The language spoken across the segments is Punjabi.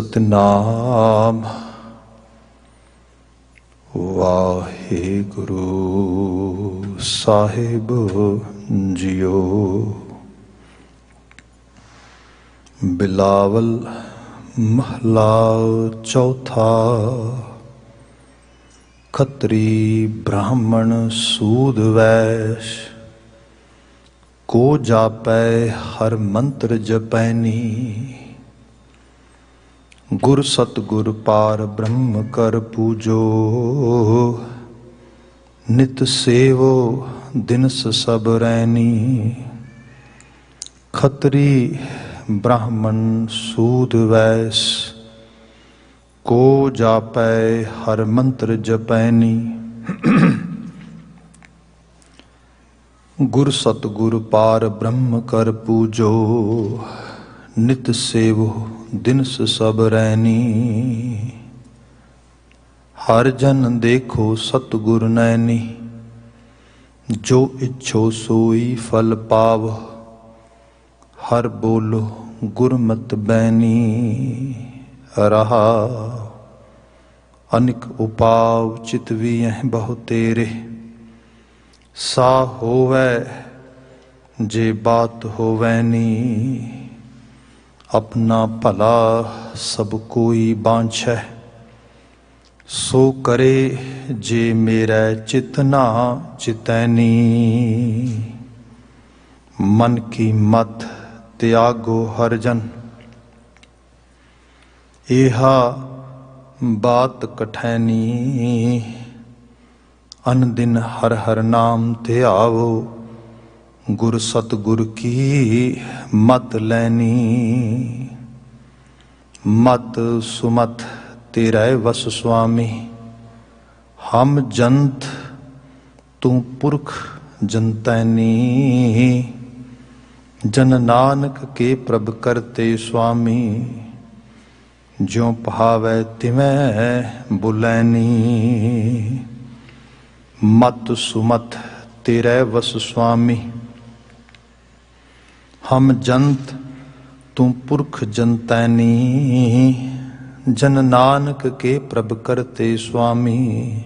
ਸਤਿਨਾਮ ਵਾਹਿਗੁਰੂ ਸਾਹਿਬ ਜੀਓ। ਬਿਲਾਵਲ ਮਹਲਾ ਚੌਥਾ। ਖੱਤਰੀ ਬ੍ਰਾਹਮਣ ਸੂਦ ਵੈਸ਼, ਕੋ ਜਾਪੈ ਹਰ ਮੰਤਰ ਜਪੈਨੀ। ਗੁਰ ਸਤਿਗੁਰ ਪਾਰ ਬ੍ਰਹਮ ਕਰ ਪੂਜੋ, ਨਿਤ ਸੇਵੋ ਦਿਨਸ ਸਭ ਰੈਨੀ। ਖੱਤਰੀ ਬ੍ਰਾਹਮਣ ਸੂਦ ਵੈਸ, ਕੋ ਜਾਪੈ ਹਰ ਮੰਤਰ ਜਪੈਨੀ। ਗੁਰ ਸਤਿਗੁਰ ਪਾਰ ਬ੍ਰਹਮ ਕਰ ਪੂਜੋ, ਨਿਤ ਸੇਵੋ ਦਿਨਸ ਸਭ ਰੈਨੀ। ਹਰ ਜਨ ਦੇਖੋ ਸਤਿਗੁਰ ਨੈਨੀ, ਜੋ ਇੱਛੋ ਸੋਈ ਫਲ ਪਾਵ। ਹਰ ਬੋਲੋ ਗੁਰਮਤਿ ਬੈਨੀ, ਰਹਾ ਅਨਿਕ ਉਪਾਵ ਚਿਤਵੀਐ ਬਹੁ ਤੇਰੇ। ਸਾ ਹੋਵੈ ਜੇ ਬਾਤ ਹੋਵੈਨੀ, ਆਪਣਾ ਭਲਾ ਸਭ ਕੋਈ ਬਾਂਛੈ। ਸੋ ਕਰੇ ਜੇ ਮੇਰਾ ਚਿਤ ਨਾ ਚਿਤੈਨੀ। ਮਨ ਕੀ ਮਤ ਤਿਆਗੋ ਹਰ ਜਨ, ਏਹਾ ਬਾਤ ਕਠੈਨੀ। ਅਨ ਦਿਨ ਹਰ ਹਰ ਨਾਮ ਧਿਆਵੋ, ਗੁਰ ਸਤਿਗੁਰ ਕੀ ਮਤ ਲੈਨੀ। ਮਤ ਸੁਮਤ ਤੇਰੇ ਵਸ ਸੁਆਮੀ, ਹਮ ਜੰਤ ਤੂੰ ਪੁਰਖ ਜੰਤੈਨੀ। ਜਨ ਨਾਨਕ ਕੇ ਪ੍ਰਭ ਕਰਤੇ ਸੁਆਮੀ, ਜਿਉ ਪਹਾਵੈ ਤਿਵੈ ਬੁਲੈਨੀ। ਮਤ ਸੁਮਤ ਤੇਰੇ ਵਸ ਸੁਆਮੀ, ਹਮ ਜੰਤ ਤੂੰ ਪੁਰਖ ਜੰਤੈਨੀ। ਜਨ ਨਾਨਕ ਕੇ ਪ੍ਰਭ ਕਰਤੇ ਸੁਆਮੀ,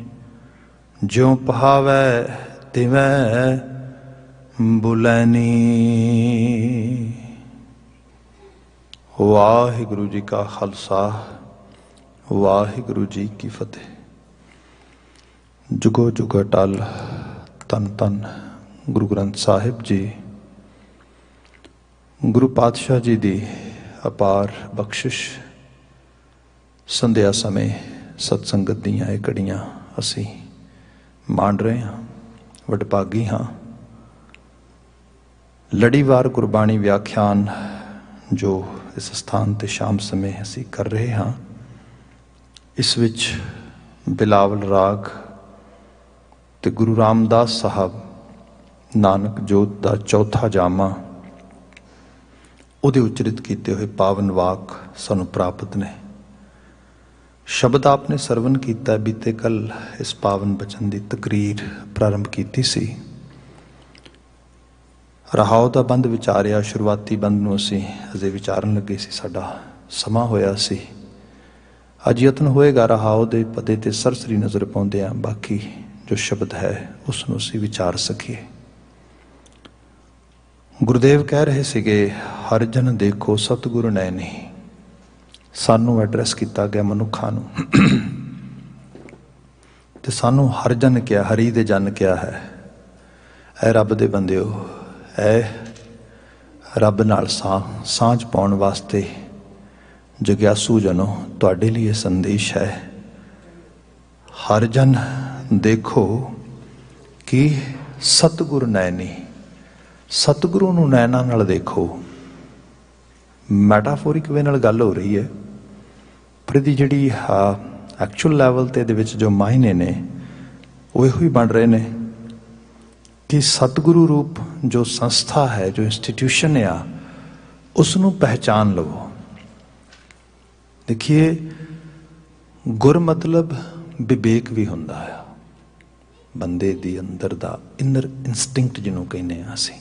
ਜਿਉ ਪਹਾਵੈ ਤਿਵੈ ਬੁਲੈਨੀ। ਵਾਹਿਗੁਰੂ ਜੀ ਕਾ ਖਾਲਸਾ, ਵਾਹਿਗੁਰੂ ਜੀ ਕੀ ਫਤਿਹ। ਜੁਗੋ ਜੁਗ ਅਟਲ ਧੰਨ ਧੰਨ ਗੁਰੂ ਗ੍ਰੰਥ ਸਾਹਿਬ ਜੀ। ਗੁਰੂ ਪਾਤਸ਼ਾਹ ਜੀ ਦੀ ਅਪਾਰ ਬਖਸ਼ਿਸ਼। ਸੰਧਿਆ ਸਮੇਂ ਸਤਸੰਗਤ ਦੀਆਂ ਇਹ ਘੜੀਆਂ ਅਸੀਂ ਮਾਣ ਰਹੇ ਹਾਂ, ਵਡਭਾਗੀ ਹਾਂ। ਲੜੀਵਾਰ ਗੁਰਬਾਣੀ ਵਿਆਖਿਆਨ ਜੋ ਇਸ ਸਥਾਨ ਤੇ ਸ਼ਾਮ ਸਮੇਂ ਅਸੀਂ ਕਰ ਰਹੇ ਹਾਂ, ਇਸ ਵਿੱਚ ਬਿਲਾਵਲ ਰਾਗ ਤੇ ਗੁਰੂ ਰਾਮਦਾਸ ਸਾਹਿਬ ਨਾਨਕ ਜੋਤ ਦਾ ਚੌਥਾ ਜਾਮਾ, ਉਹਦੇ ਉਚਰਿਤ ਕੀਤੇ ਹੋਏ ਪਾਵਨ ਵਾਕ ਸਾਨੂੰ ਪ੍ਰਾਪਤ ਨੇ। ਸ਼ਬਦ ਆਪਨੇ ਸਰਵਨ ਕੀਤਾ। ਬੀਤੇ ਕੱਲ ਇਸ ਪਾਵਨ ਬਚਨ ਦੀ ਤਕਰੀਰ ਪ੍ਰਾਰੰਭ ਕੀਤੀ ਸੀ। ਰਹਾਉ ਦਾ ਬੰਦ ਵਿਚਾਰਿਆ। ਸ਼ੁਰੂਆਤੀ ਬੰਦ ਨੂੰ ਅਸੀਂ ਅਜੇ ਵਿਚਾਰਨ ਲੱਗੇ ਸੀ, ਸਾਡਾ ਸਮਾਂ ਹੋਇਆ ਸੀ। ਅੱਜ ਯਤਨ ਹੋਏਗਾ ਰਹਾਉ ਦੇ ਪਤੇ ਤੇ ਸਰਸਰੀ ਨਜ਼ਰ ਪਾਉਂਦਿਆਂ ਬਾਕੀ ਜੋ ਸ਼ਬਦ ਹੈ ਉਸ ਨੂੰ ਅਸੀਂ ਵਿਚਾਰ ਸਕੀਏ। ਗੁਰਦੇਵ ਕਹਿ ਰਹੇ ਸੀਗੇ, ਹਰ ਜਨ ਦੇਖੋ ਸਤਿਗੁਰ ਨੈਣੀ। ਸਾਨੂੰ ਐਡਰੈਸ ਕੀਤਾ ਗਿਆ ਮਨੁੱਖਾਂ ਨੂੰ, ਤੇ ਸਾਨੂੰ ਹਰ ਜਨ ਕਿਹਾ, ਹਰੀ ਦੇ ਜਨ ਕਿਹਾ ਹੈ। ਐ ਰੱਬ ਦੇ ਬੰਦਿਓ, ਐ ਰੱਬ ਨਾਲ ਸਾਂਝ ਪਾਉਣ ਵਾਸਤੇ ਜਗਿਆਸੂ ਜਨੋ, ਤੁਹਾਡੇ ਲਈ ਇਹ ਸੰਦੇਸ਼ ਹੈ। ਹਰ ਜਨ ਦੇਖੋ ਕਿ ਸਤਿਗੁਰ ਨੈਣੀ। ਸਤਿਗੁਰੂ ਨੂੰ ਨੈਣਾ ਨਾਲ ਦੇਖੋ। ਮੈਟਾਫੋਰਿਕ ਵੇ ਨਾਲ ਗੱਲ ਹੋ ਰਹੀ ਹੈ, ਪਰ ਇਹਦੀ ਜਿਹੜੀ ਐਕਚੁਅਲ ਲੈਵਲ ਤੇ ਇਹਦੇ ਵਿੱਚ ਜੋ ਮਾਇਨੇ ਨੇ ਉਹ ਇਹੋ ਹੀ ਬਣ ਰਹੇ ਨੇ ਕਿ ਸਤਿਗੁਰੂ ਰੂਪ ਜੋ ਸੰਸਥਾ ਹੈ, ਜੋ ਇੰਸਟੀਟਿਊਸ਼ਨ ਆ, ਉਸ ਨੂੰ ਪਹਿਚਾਨ ਲਵੋ। ਦੇਖੀਏ, ਗੁਰ ਮਤਲਬ ਵਿਵੇਕ ਵੀ ਹੁੰਦਾ ਆ। ਬੰਦੇ ਦੀ ਅੰਦਰ ਦਾ ਇਨਰ ਇਨਸਟਿੰਕਟ ਜਿਹਨੂੰ ਕਹਿੰਦੇ ਹਾਂ ਅਸੀਂ।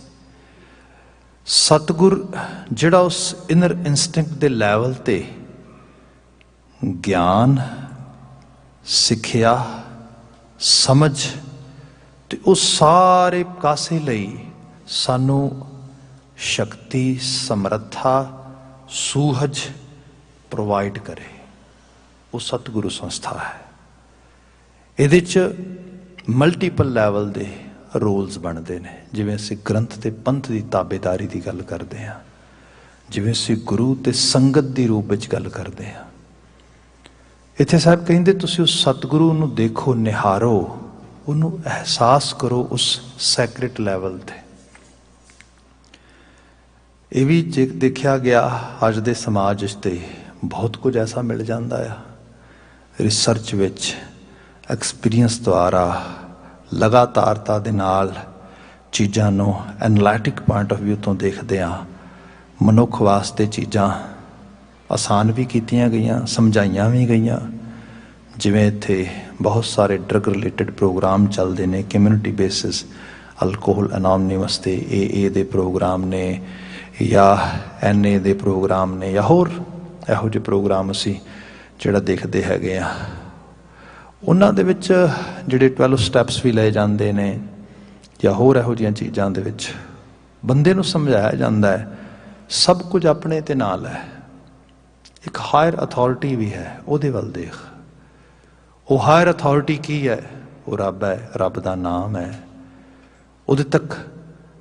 ਸਤਿਗੁਰ ਜਿਹੜਾ ਉਸ ਇਨਰ ਇਨਸਟਿੰਕਟ ਦੇ ਲੈਵਲ ਤੇ ਗਿਆਨ, ਸਿੱਖਿਆ, ਸਮਝ ਤੇ ਉਹ ਸਾਰੇ ਕਾਸੇ ਲਈ ਸਾਨੂੰ ਸ਼ਕਤੀ, ਸਮਰੱਥਾ, ਸੂਹਜ ਪ੍ਰੋਵਾਈਡ ਕਰੇ, ਉਹ ਸਤਿਗੁਰੂ ਸੰਸਥਾ ਹੈ। ਇਹਦੇ 'ਚ ਮਲਟੀਪਲ ਲੈਵਲ ਦੇ ਰੋਲਸ ਬਣਦੇ ਨੇ। ਜਿਵੇਂ ਅਸੀਂ ਗ੍ਰੰਥ ਤੇ ਪੰਥ ਦੀ ਤਾਬੇਦਾਰੀ ਦੀ ਗੱਲ ਕਰਦੇ ਹਾਂ, ਜਿਵੇਂ ਅਸੀਂ ਗੁਰੂ ਤੇ ਸੰਗਤ ਦੀ ਰੂਪ ਵਿੱਚ ਗੱਲ ਕਰਦੇ ਹਾਂ। ਇੱਥੇ ਸਾਹਿਬ ਕਹਿੰਦੇ ਤੁਸੀਂ ਉਸ ਸਤਿਗੁਰੂ ਨੂੰ ਦੇਖੋ, ਨਿਹਾਰੋ, ਉਹਨੂੰ ਅਹਿਸਾਸ ਕਰੋ ਉਸ ਸੈਕਰੇਟ ਲੈਵਲ ਤੇ। ਇਹ ਵੀ ਜੇ ਦੇਖਿਆ ਗਿਆ ਅੱਜ ਦੇ ਸਮਾਜ 'ਚ ਤੇ ਬਹੁਤ ਕੁਝ ਐਸਾ ਮਿਲ ਜਾਂਦਾ ਆ। ਰਿਸਰਚ ਵਿੱਚ, ਐਕਸਪੀਰੀਅੰਸ ਦੁਆਰਾ, ਲਗਾਤਾਰਤਾ ਦੇ ਨਾਲ ਚੀਜ਼ਾਂ ਨੂੰ ਐਨਾਲਿਟਿਕ ਪੁਆਇੰਟ ਆਫ ਵਿਊ ਤੋਂ ਦੇਖਦੇ ਹਾਂ। ਮਨੁੱਖ ਵਾਸਤੇ ਚੀਜ਼ਾਂ ਆਸਾਨ ਵੀ ਕੀਤੀਆਂ ਗਈਆਂ, ਸਮਝਾਈਆਂ ਵੀ ਗਈਆਂ। ਜਿਵੇਂ ਇੱਥੇ ਬਹੁਤ ਸਾਰੇ ਡਰਗ ਰਿਲੇਟਡ ਪ੍ਰੋਗਰਾਮ ਚੱਲਦੇ ਨੇ, ਕਮਿਊਨਿਟੀ ਬੇਸਿਸ, ਅਲਕੋਹਲ ਅਨੋਨਿਮਸ ਦੇ AA ਦੇ ਪ੍ਰੋਗਰਾਮ ਨੇ, ਜਾਂ NA ਦੇ ਪ੍ਰੋਗਰਾਮ ਨੇ, ਜਾਂ ਹੋਰ ਇਹੋ ਜਿਹੇ ਪ੍ਰੋਗਰਾਮ ਅਸੀਂ ਜਿਹੜਾ ਦੇਖਦੇ ਹੈਗੇ ਆ। ਉਹਨਾਂ ਦੇ ਵਿੱਚ ਜਿਹੜੇ 12 ਸਟੈਪਸ ਵੀ ਲਏ ਜਾਂਦੇ ਨੇ, ਜਾਂ ਹੋਰ ਇਹੋ ਜਿਹੀਆਂ ਚੀਜ਼ਾਂ ਦੇ ਵਿੱਚ ਬੰਦੇ ਨੂੰ ਸਮਝਾਇਆ ਜਾਂਦਾ ਹੈ ਸਭ ਕੁਝ ਆਪਣੇ ਤੇ ਨਾਲ ਹੈ। ਇੱਕ ਹਾਇਰ ਅਥਾਰਟੀ ਵੀ ਹੈ, ਉਹਦੇ ਵੱਲ ਦੇਖ। ਉਹ ਹਾਇਰ ਅਥਾਰਟੀ ਕੀ ਹੈ? ਉਹ ਰੱਬ ਹੈ, ਰੱਬ ਦਾ ਨਾਮ ਹੈ। ਉਹਦੇ ਤੱਕ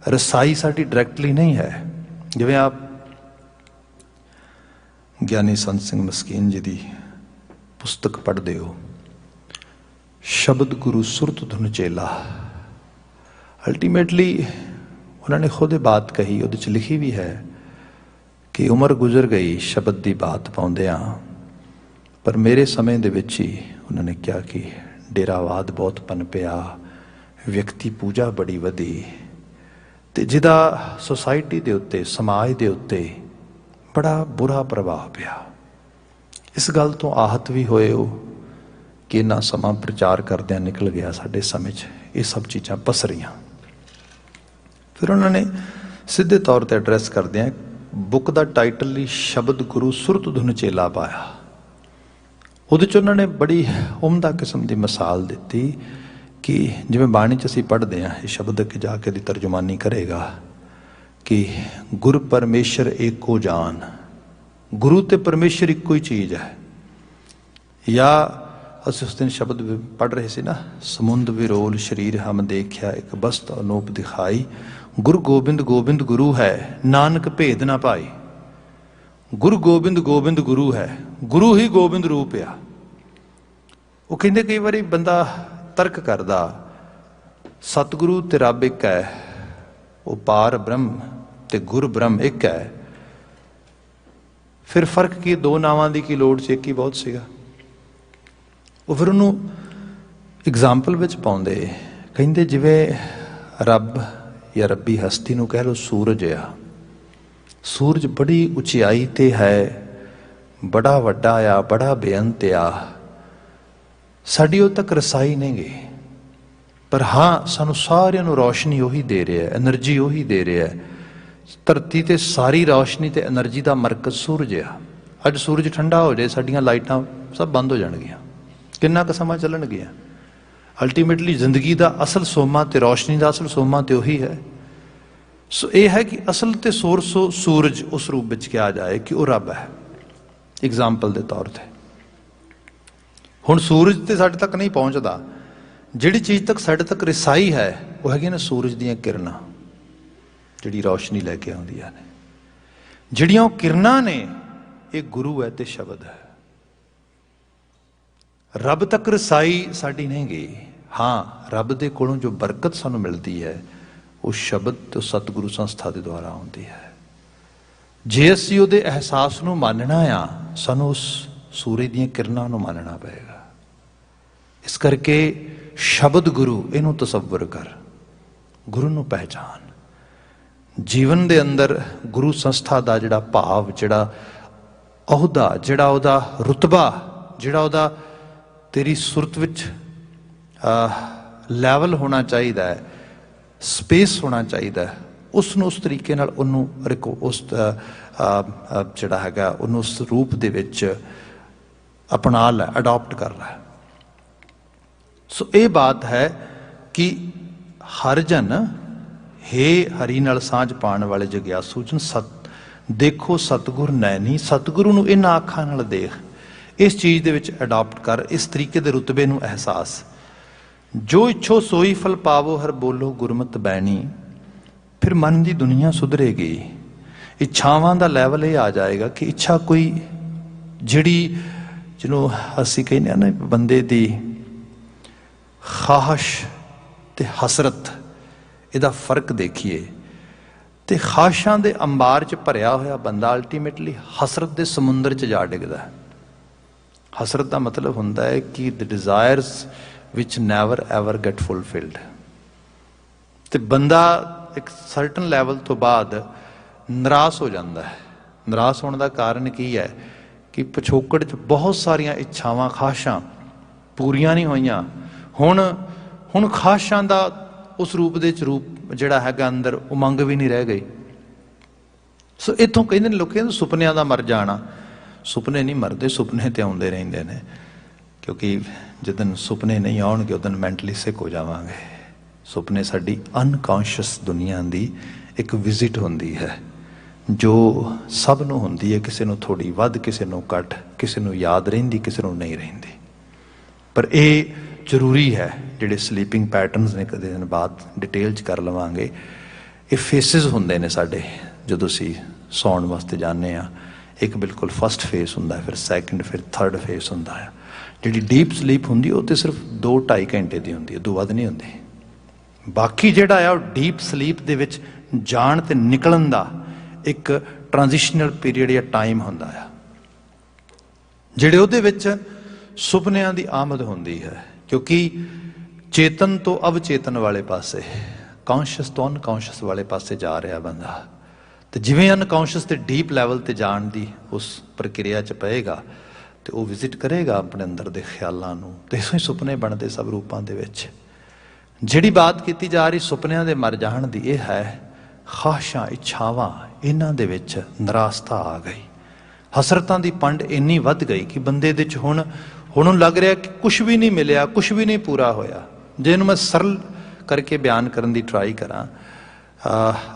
ਰਸਾਈ ਸਾਡੀ ਡਾਇਰੈਕਟਲੀ ਨਹੀਂ ਹੈ। ਜਿਵੇਂ ਆਪ ਗਿਆਨੀ ਸੰਤ ਸਿੰਘ ਮਸਕੀਨ ਜੀ ਦੀ ਪੁਸਤਕ ਪੜ੍ਹਦੇ ਹੋ, ਸ਼ਬਦ ਗੁਰੂ ਸੁਰਤ ਧੁਨ ਚੇਲਾ, ਅਲਟੀਮੇਟਲੀ ਉਹਨਾਂ ਨੇ ਖੁਦ ਇਹ ਬਾਤ ਕਹੀ, ਉਹਦੇ 'ਚ ਲਿਖੀ ਵੀ ਹੈ ਕਿ ਉਮਰ ਗੁਜ਼ਰ ਗਈ ਸ਼ਬਦ ਦੀ ਬਾਤ ਪਾਉਂਦਿਆਂ, ਪਰ ਮੇਰੇ ਸਮੇਂ ਦੇ ਵਿੱਚ ਹੀ ਉਹਨਾਂ ਨੇ ਕਿਹਾ ਕਿ ਡੇਰਾਵਾਦ ਬਹੁਤ ਪਨਪਿਆ, ਵਿਅਕਤੀ ਪੂਜਾ ਬੜੀ ਵਧੀ, ਤੇ ਜਿਹਦਾ ਸੁਸਾਇਟੀ ਦੇ ਉੱਤੇ, ਸਮਾਜ ਦੇ ਉੱਤੇ ਬੜਾ ਬੁਰਾ ਪ੍ਰਭਾਵ ਪਿਆ। ਇਸ ਗੱਲ ਤੋਂ ਆਹਤ ਵੀ ਹੋਏ ਉਹ ਕਿ ਇੰਨਾ ਸਮਾਂ ਪ੍ਰਚਾਰ ਕਰਦਿਆਂ ਨਿਕਲ ਗਿਆ ਸਾਡੇ ਸਮੇਂ 'ਚ, ਇਹ ਸਭ ਚੀਜ਼ਾਂ ਪਸਰੀਆਂ। ਫਿਰ ਉਹਨਾਂ ਨੇ ਸਿੱਧੇ ਤੌਰ 'ਤੇ ਐਡਰੈਸ ਕਰਦਿਆਂ ਬੁੱਕ ਦਾ ਟਾਈਟਲ ਹੀ ਸ਼ਬਦ ਗੁਰੂ ਸੁਰਤ ਧੁਨ ਚੇਲਾ ਪਾਇਆ। ਉਹਦੇ 'ਚ ਉਹਨਾਂ ਨੇ ਬੜੀ ਉਮਦਾ ਕਿਸਮ ਦੀ ਮਿਸਾਲ ਦਿੱਤੀ ਕਿ ਜਿਵੇਂ ਬਾਣੀ 'ਚ ਅਸੀਂ ਪੜ੍ਹਦੇ ਹਾਂ, ਇਹ ਸ਼ਬਦ ਅੱਗੇ ਜਾ ਕੇ ਦੀ ਤਰਜਮਾਨੀ ਕਰੇਗਾ ਕਿ ਗੁਰ ਪਰਮੇਸ਼ਰ ਏਕੋ ਜਾਨ, ਗੁਰੂ ਤੇ ਪਰਮੇਸ਼ਰ ਇੱਕੋ ਹੀ ਚੀਜ਼ ਹੈ। ਜਾਂ ਅਸੀਂ ਉਸ ਦਿਨ ਸ਼ਬਦ ਪੜ੍ਹ ਰਹੇ ਸੀ ਨਾ, ਸਮੁੰਦ ਵਿਰੋਲ ਸਰੀਰ ਹਮ ਦੇਖਿਆ, ਇੱਕ ਬਸਤ ਅਨੂਪ ਦਿਖਾਈ, ਗੁਰੂ ਗੋਬਿੰਦ ਗੋਬਿੰਦ ਗੁਰੂ ਹੈ, ਨਾਨਕ ਭੇਦ ਨਾ ਪਾਈ। ਗੁਰੂ ਗੋਬਿੰਦ ਗੋਬਿੰਦ ਗੁਰੂ ਹੈ, ਗੁਰੂ ਹੀ ਗੋਬਿੰਦ ਰੂਪ ਆ। ਉਹ ਕਹਿੰਦੇ ਕਈ ਵਾਰੀ ਬੰਦਾ ਤਰਕ ਕਰਦਾ, ਸਤਿਗੁਰੂ ਤੇ ਰੱਬ ਇੱਕ ਹੈ, ਉਹ ਪਾਰ ਬ੍ਰਹਮ ਤੇ ਗੁਰ ਬ੍ਰਹਮ ਇੱਕ ਹੈ, ਫਿਰ ਫਰਕ ਕੀ? ਦੋ ਨਾਵਾਂ ਦੀ ਕੀ ਲੋੜ ਸੀ? ਇੱਕ ਹੀ ਬਹੁਤ ਸੀਗਾ। ਉਹ ਫਿਰ ਉਹਨੂੰ ਐਗਜ਼ਾਮਪਲ ਵਿੱਚ ਪਾਉਂਦੇ, ਕਹਿੰਦੇ ਜਿਵੇਂ ਰੱਬ ਜਾਂ ਰੱਬੀ ਹਸਤੀ ਨੂੰ ਕਹਿ ਲਓ ਸੂਰਜ ਆ। ਸੂਰਜ ਬੜੀ ਉਚਾਈ ਤੇ ਹੈ, ਬੜਾ ਵੱਡਾ ਆ, ਬੜਾ ਬੇਅੰਤ ਆ, ਸਾਡੀ ਉਹ ਤੱਕ ਰਸਾਈ ਨਹੀਂ ਗਈ, ਪਰ ਹਾਂ ਸਾਨੂੰ ਸਾਰਿਆਂ ਨੂੰ ਰੌਸ਼ਨੀ ਉਹੀ ਦੇ ਰਿਹਾ, ਐਨਰਜੀ ਉਹੀ ਦੇ ਰਿਹਾ। ਧਰਤੀ ਤੇ ਸਾਰੀ ਰੌਸ਼ਨੀ ਤੇ ਐਨਰਜੀ ਦਾ ਮਰਕਜ਼ ਸੂਰਜ ਆ। ਅੱਜ ਸੂਰਜ ਠੰਡਾ ਹੋ ਜਾਏ, ਸਾਡੀਆਂ ਲਾਈਟਾਂ ਸਭ ਬੰਦ ਹੋ ਜਾਣਗੀਆਂ, ਕਿੰਨਾ ਕੁ ਸਮਾਂ ਚੱਲਣਗੀਆਂ? ਅਲਟੀਮੇਟਲੀ ਜ਼ਿੰਦਗੀ ਦਾ ਅਸਲ ਸੋਮਾ ਤੇ ਰੌਸ਼ਨੀ ਦਾ ਅਸਲ ਸੋਮਾ ਤੇ ਉਹੀ ਹੈ। ਸੋ ਇਹ ਹੈ ਕਿ ਅਸਲ ਤੇ ਸੋਰਸ ਸੂਰਜ ਉਸ ਰੂਪ ਵਿੱਚ ਕਿਹਾ ਜਾਏ ਕਿ ਉਹ ਰੱਬ ਹੈ, ਐਗਜ਼ਾਮਪਲ ਦੇ ਤੌਰ ਤੇ। ਹੁਣ ਸੂਰਜ ਤੇ ਸਾਡੇ ਤੱਕ ਨਹੀਂ ਪਹੁੰਚਦਾ, ਜਿਹੜੀ ਚੀਜ਼ ਤੱਕ ਸਾਡੇ ਤੱਕ ਰਸਾਈ ਹੈ ਉਹ ਹੈਗੀ ਨਾ ਸੂਰਜ ਦੀਆਂ ਕਿਰਨਾਂ, ਜਿਹੜੀ ਰੌਸ਼ਨੀ ਲੈ ਕੇ ਆਉਂਦੀਆਂ ਨੇ। ਜਿਹੜੀਆਂ ਉਹ ਕਿਰਨਾਂ ਨੇ, ਇਹ ਗੁਰੂ ਹੈ ਤੇ ਸ਼ਬਦ ਹੈ। ਰੱਬ ਤੱਕ ਰਸਾਈ ਸਾਡੀ ਨਹੀਂ ਗਈ। ਹਾਂ, ਰੱਬ ਦੇ ਕੋਲੋਂ ਜੋ ਬਰਕਤ ਸਾਨੂੰ ਮਿਲਦੀ ਹੈ ਉਹ ਸ਼ਬਦ ਤੇ ਸਤਿਗੁਰੂ ਸੰਸਥਾ ਦੇ ਦੁਆਰਾ ਆਉਂਦੀ ਹੈ। ਜੇ ਅਸੀਂ ਉਹਦੇ ਅਹਿਸਾਸ ਨੂੰ ਮੰਨਣਾ ਆ, ਸਾਨੂੰ ਉਸ ਸੂਰਜ ਦੀਆਂ ਕਿਰਨਾਂ ਨੂੰ ਮੰਨਣਾ ਪਏਗਾ। ਇਸ ਕਰਕੇ ਸ਼ਬਦ ਗੁਰੂ, ਇਹਨੂੰ ਤਸੱਵਰ ਕਰ, ਗੁਰੂ ਨੂੰ ਪਹਿਚਾਨ। ਜੀਵਨ ਦੇ ਅੰਦਰ ਗੁਰੂ ਸੰਸਥਾ ਦਾ ਜਿਹੜਾ ਭਾਵ, ਜਿਹੜਾ ਅਹੁਦਾ, ਜਿਹੜਾ ਉਹਦਾ ਰੁਤਬਾ, ਜਿਹੜਾ ਉਹਦਾ ਤੇਰੀ ਸੁਰਤ ਵਿੱਚ ਲੈਵਲ ਹੋਣਾ ਚਾਹੀਦਾ ਹੈ, ਸਪੇਸ ਹੋਣਾ ਚਾਹੀਦਾ ਹੈ, ਉਸ ਨੂੰ ਉਸ ਤਰੀਕੇ ਨਾਲ ਉਹਨੂੰ ਉਸ ਜਿਹੜਾ ਹੈਗਾ ਉਹਨੂੰ ਉਸ ਰੂਪ ਦੇ ਵਿੱਚ अपना लै, अडॉप्ट कर लै। सो ये बात है कि हर जन हे हरि नाल सांझ पाण वाले जग्यासू जन सत देखो सतगुर नैनी, सतगुरु नूं इन्हां अखां नाल देख, इस चीज़ दे विच अडॉप्ट कर, इस तरीके दे रुतबे नूं एहसास। जो इच्छो सोई फल पावो हर बोलो गुरमत बैणी, फिर मन की दुनिया सुधरेगी। इच्छावां दा लैवल ये आ जाएगा कि इच्छा कोई जिहड़ी जिन्हों असीं कहने हैं ना बंदे दी ख्वाहिश ते हसरत, इहदा फर्क देखिए। तो ख्वाहिशां दे अंबार च भरिया होया बंदा अल्टीमेटली हसरत दे समुंदर च जा डिगदा है। हसरत का मतलब होंदा है कि the desires which never ever get fulfilled. तो बंदा एक सर्टन लैवल तो बाद निराश हो जाता है। निराश होने का कारण की है कि पिछोकड़ च बहुत सारिया इच्छावां ख्वाहिशां पूरियां नहीं होईयां। हुण ख्वाहिशां दा उस रूप दे रूप जिहड़ा हैगा अंदर उमंग भी नहीं रह गई। सो इत्थों कहंदे ने लोग सुपनियां दा मर जाना। सुपने नहीं मरते, सुपने तो आउंदे रहिंदे ने, क्योंकि जिदन सुपने नहीं आउणगे उदन मैंटली सिक हो जावांगे। सुपने साडी अनकॉन्शियस दुनिया की एक विजिट होंदी है, जो सब नूं होंदी है, किसी नूं थोड़ी वध, किसी नूं घट, किसी नूं याद रहिंदी, किसी नूं नहीं रहिंदी। पर यह जरूरी है, जिहड़े स्लीपिंग पैटर्नस ने कदे दिन बाद डिटेल च कर लवांगे। ये फेसिस होंदे ने साडे जदों असीं सौण वास्ते जाने आ। एक बिल्कुल फस्ट फेस होंदा है, फिर सैकेंड, फिर थर्ड फेस होंदा है। जिहड़ी डीप स्लीप होंदी वो तो सिर्फ 2-2.5 घंटे की होंदी है, दो वध नहीं होंदी। बाकी जिहड़ा आ डीप स्लीप दे विच जाण ते निकलण दा एक ट्रांजिशनल पीरीयड या टाइम होंदा है, जिहड़े उहदे विच सुपनियां दी आमद होंदी है। क्योंकि चेतन तो अवचेतन वाले पासे, कॉन्शियस तो अनकॉन्शियस वाले पासे जा रहा बंदा। तो जिवें अनकॉन्शियस के डीप लैवल ते जाण दी उस प्रक्रिया च पएगा तो वह विजिट करेगा अपने अंदर दे ख्यालां नूं, ते इसों ही सुपने बनते सब रूपां दे विच। जिहड़ी बात की जा रही सुपनियां दे मर जाण दी, यह है ख्वाहिशां इच्छावां इन्हां दे विच निराशता आ गई। हसरतां दी पंड इन्नी वध गई कि बंदे दे च हुण लग रहा कि कुछ भी नहीं मिलिया, कुछ भी नहीं पूरा होया। जे इहनूं मैं सरल करके बयान करन दी ट्राई करां,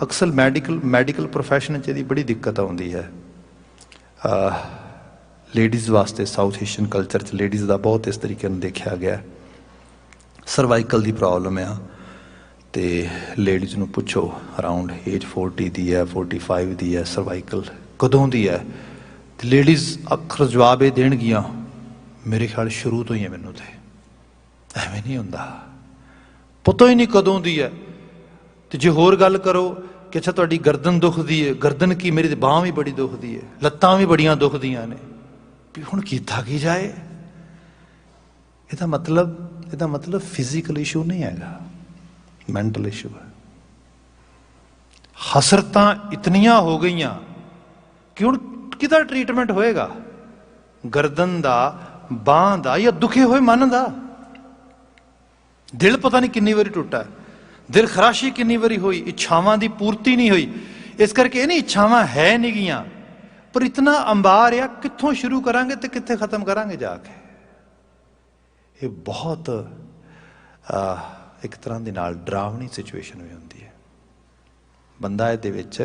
अक्सर मैडिकल प्रोफैशन च बड़ी दिक्कत आउंदी है। लेडीज़ वास्ते साउथ एशियन कल्चर च लेडीज़ का बहुत इस तरीके देखा गया। सर्वाइकल की प्रॉब्लम आ, तो लेडीज़ नूं पुछो अराउंड एज 40 की है, 45 की है, सर्वाइकल कदों की है, तो लेडीज़ अक्सर जवाब ये देणगियां मेरे ख्याल शुरू तो ही है, मैनूं तो एवें नहीं हुंदा, पता ही नहीं कदों की है। तो जे होर गल करो कि अच्छा तुहाडी गर्दन दुखदी है, गर्दन की मेरी बांह भी बड़ी दुखदी है, लत्तां भी बड़ियां दुखदियां ने, भी हुण कीता की जाए। ਇਹਦਾ मतलब फिजिकल इशू नहीं हैगा, मैंटल इशू है। हसरतां इतनियां हो गई कि हुण किहदा ट्रीटमेंट होएगा? गर्दन दा, बांह दा, या दुखे होए मन दा? दिल पता नहीं कितनी बारी टुटा है, दिल खराशी कितनी बारी हुई, इच्छावां की पूर्ति नहीं हुई। इस करके ये नहीं इच्छावां है नहीं गियां, पर इतना अंबार आ, कित्थों शुरू करांगे तो कित्थे खत्म करांगे जाके। ये बहुत एक तरह की नाल डरावनी सिचुएशन भी होंदी है। बंदा इहदे विच